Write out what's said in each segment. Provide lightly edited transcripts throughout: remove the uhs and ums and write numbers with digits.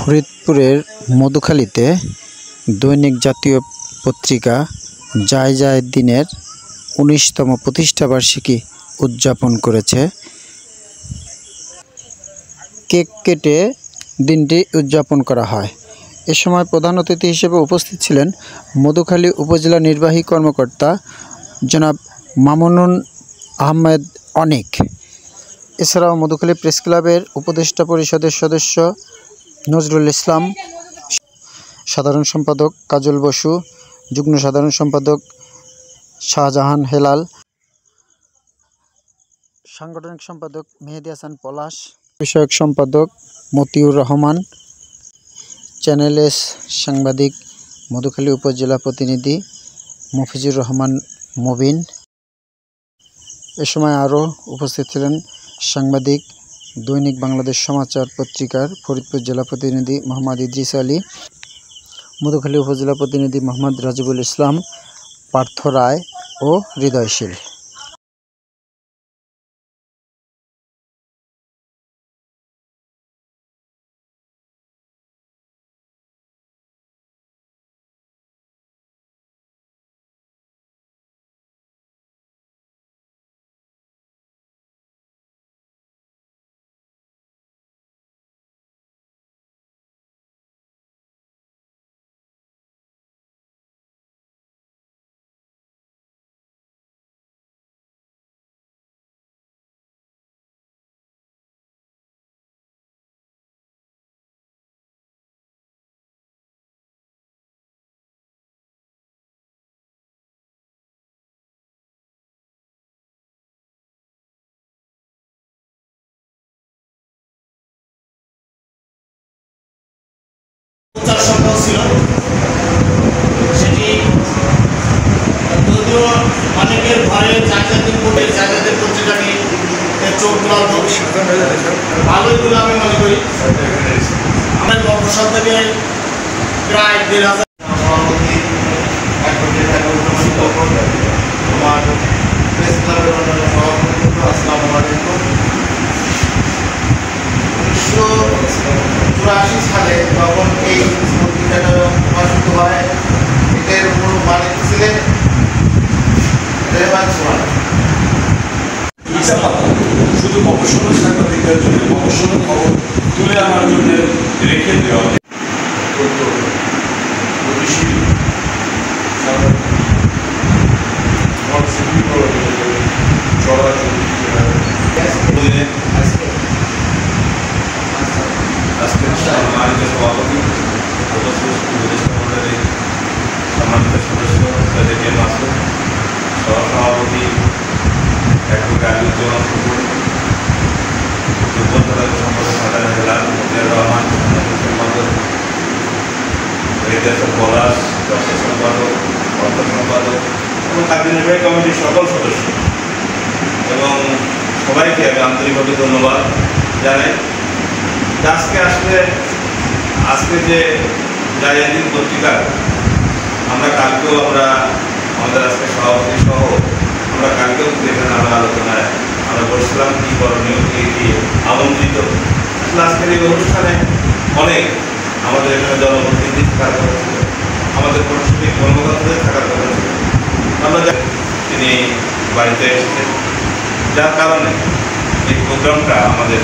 ফরিদপুরের মধুখালীতে দৈনিক জাতীয় পত্রিকা যায় যায় দিনের ১৯তম প্রতিষ্ঠাবার্ষিকী উদযাপন করেছে। কেক কেটে দিনটি উদযাপন করা হয়। এ সময় প্রধান অতিথি হিসেবে উপস্থিত ছিলেন মধুখালী উপজেলা নির্বাহী কর্মকর্তা জনাব মামুনুন আহমেদ অনিক। এছাড়াও মধুখালী প্রেস ক্লাবের উপদেষ্টা পরিষদের সদস্য নজরুল ইসলাম, সাধারণ সম্পাদক কাজল বসু, যুগ্ম সাধারণ সম্পাদক শাহজাহান হেলাল, সাংগঠনিক সম্পাদক মেহেদী হাসান পলাশ, বিষয়ক সম্পাদক মতিউর রহমান, চ্যানেল এস সাংবাদিক মধুখালী উপজেলা প্রতিনিধি মফিজুর রহমান মুবিন। এ সময় আরও উপস্থিত ছিলেন সাংবাদিক দৈনিক বাংলাদেশ সমাচার পত্রিকার ফরিদপুর জেলা প্রতিনিধি মোহাম্মদ ইদ্রিস আলী, মধুখালী উপজেলা প্রতিনিধি মোহাম্মদ রাজিবুল ইসলাম, পার্থ রায় ও হৃদয়শীল। সম্ভব ছিল সেটি যদিও অনেকের ঘরে জায়গাদের পত্রিকাটি চোখ ভালোই বলে আমি মনে করি। আমার বর্ষা থেকে প্রায় ১,৫০০ আমার প্রেস ক্লাবের অন্যান্য সভাপতি আসসালামু আলাইকুম। ১৯৮৪ সালে তখন এই পত্রিকাটা প্রকাশিত হয়। এটার মূল মালিক ছিলেন রেহমান সোহান। শুধু মফস্বল সাংবাদিকদের জন্য মফস্বল খবর তুলে আনার জন্য রেখে দেওয়া সম্মানিত সভাপতি, সম্মানিত সদস্য তাদেরকে মাসুদ, সহসভাপতি অ্যাডভোকেট আলিউজ্জামান ফুকুর, যুগ্ম সাধারণ সম্পাদক সাধারণ হেলাল, মতিউর রহমান, সম্পাদক মেহেদী হাসান পলাশ, দর্শক সম্পাদক, অর্থ সম্পাদক এবং কার্যনির্বাহী কমিটির সকল সদস্য এবং সবাইকে আমি আন্তরিকভাবে ধন্যবাদ জানাই। আজকে যে জায়দিন পত্রিকা আমরা কালকেও আমাদের আজকে সভাপতি সহ আমরা কালকেও এখানে আমরা আলোচনায় আমরা বলছিলাম কী করণীয় কি আমন্ত্রিত। আসলে আজকের এই অনুষ্ঠানে অনেক আমাদের এখানে জনপ্রতিনিধি থাকার কথা ছিল, আমাদের প্রশাসনিক কর্মকর্তাদের থাকার কথা ছিল। আমরা তিনি বাড়িতে এসেছেন, যার কারণে এই প্রোগ্রামটা আমাদের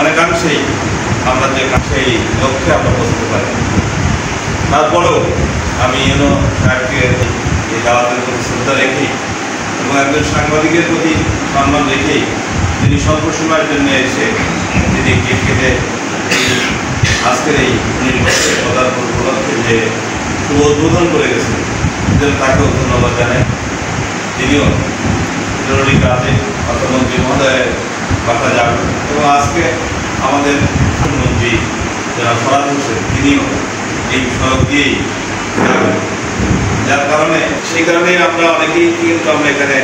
অনেকাংশেই আমরা যে সেই লক্ষ্যে আমরা পৌঁছতে পারি। তারপরেও আমি সাহেবকে এই দাওয়াতের প্রতি শ্রদ্ধা রেখেই এবং একজন সাংবাদিকের প্রতি সম্মান রেখেই তিনি স্বল্প সময়ের জন্য এসে তিনি কেক কেটে আজকের এই ১৯ বছরের পদার্পণ উপলক্ষে যে শুভ উদ্বোধন করে গেছেন, যেন তাকেও ধন্যবাদ জানাই। তিনিও জরুরি কাজে অর্থমন্ত্রী মহোদয়ের কথা যাবেন এবং আজকে আমাদের মন্ত্রী যারা ফরাদ হোসেন তিনিও এই সড়ক দিয়েই যাবেন, যার কারণে সেই কারণেই আমরা অনেকেই কিন্তু আমরা এখানে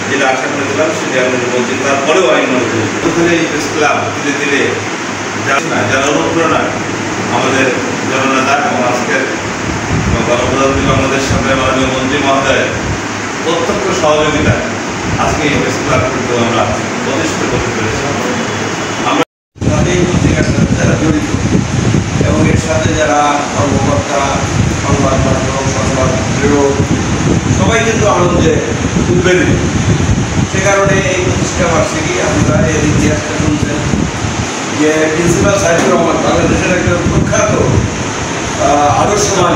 যেটা আশা করেছিলাম সেটা আমরা বলছি। তারপরেও আমি মনে করি ওখানে এই প্রেস ক্লাব ধীরে ধীরে যারা অনুপ্রেরণা আমাদের জননেতা এবং আজকের গণপ্রজাতন্ত্রী বাংলাদেশ সামনে মাননীয় মন্ত্রী মহোদয়ের প্রত্যক্ষ সহযোগিতা আজকে এই প্রেস ক্লাব কিন্তু আমরা প্রতিষ্ঠিত করতে পেরেছি। আমরা এই পত্রিকার সাথে যারা জড়িত সাথে যারা কর্মকর্তা, সংবাদ মাধ্যম, সংবাদ প্রেরক সবাই কিন্তু আনন্দে উদ্বেলিত। সে কারণে এই প্রতিষ্ঠা বার্ষিকী আপনারা এর ইতিহাসটা শুনছেন যে প্রিন্সিপাল সাইদুর রহমান বাংলাদেশের একটা প্রখ্যাত আদর্শবান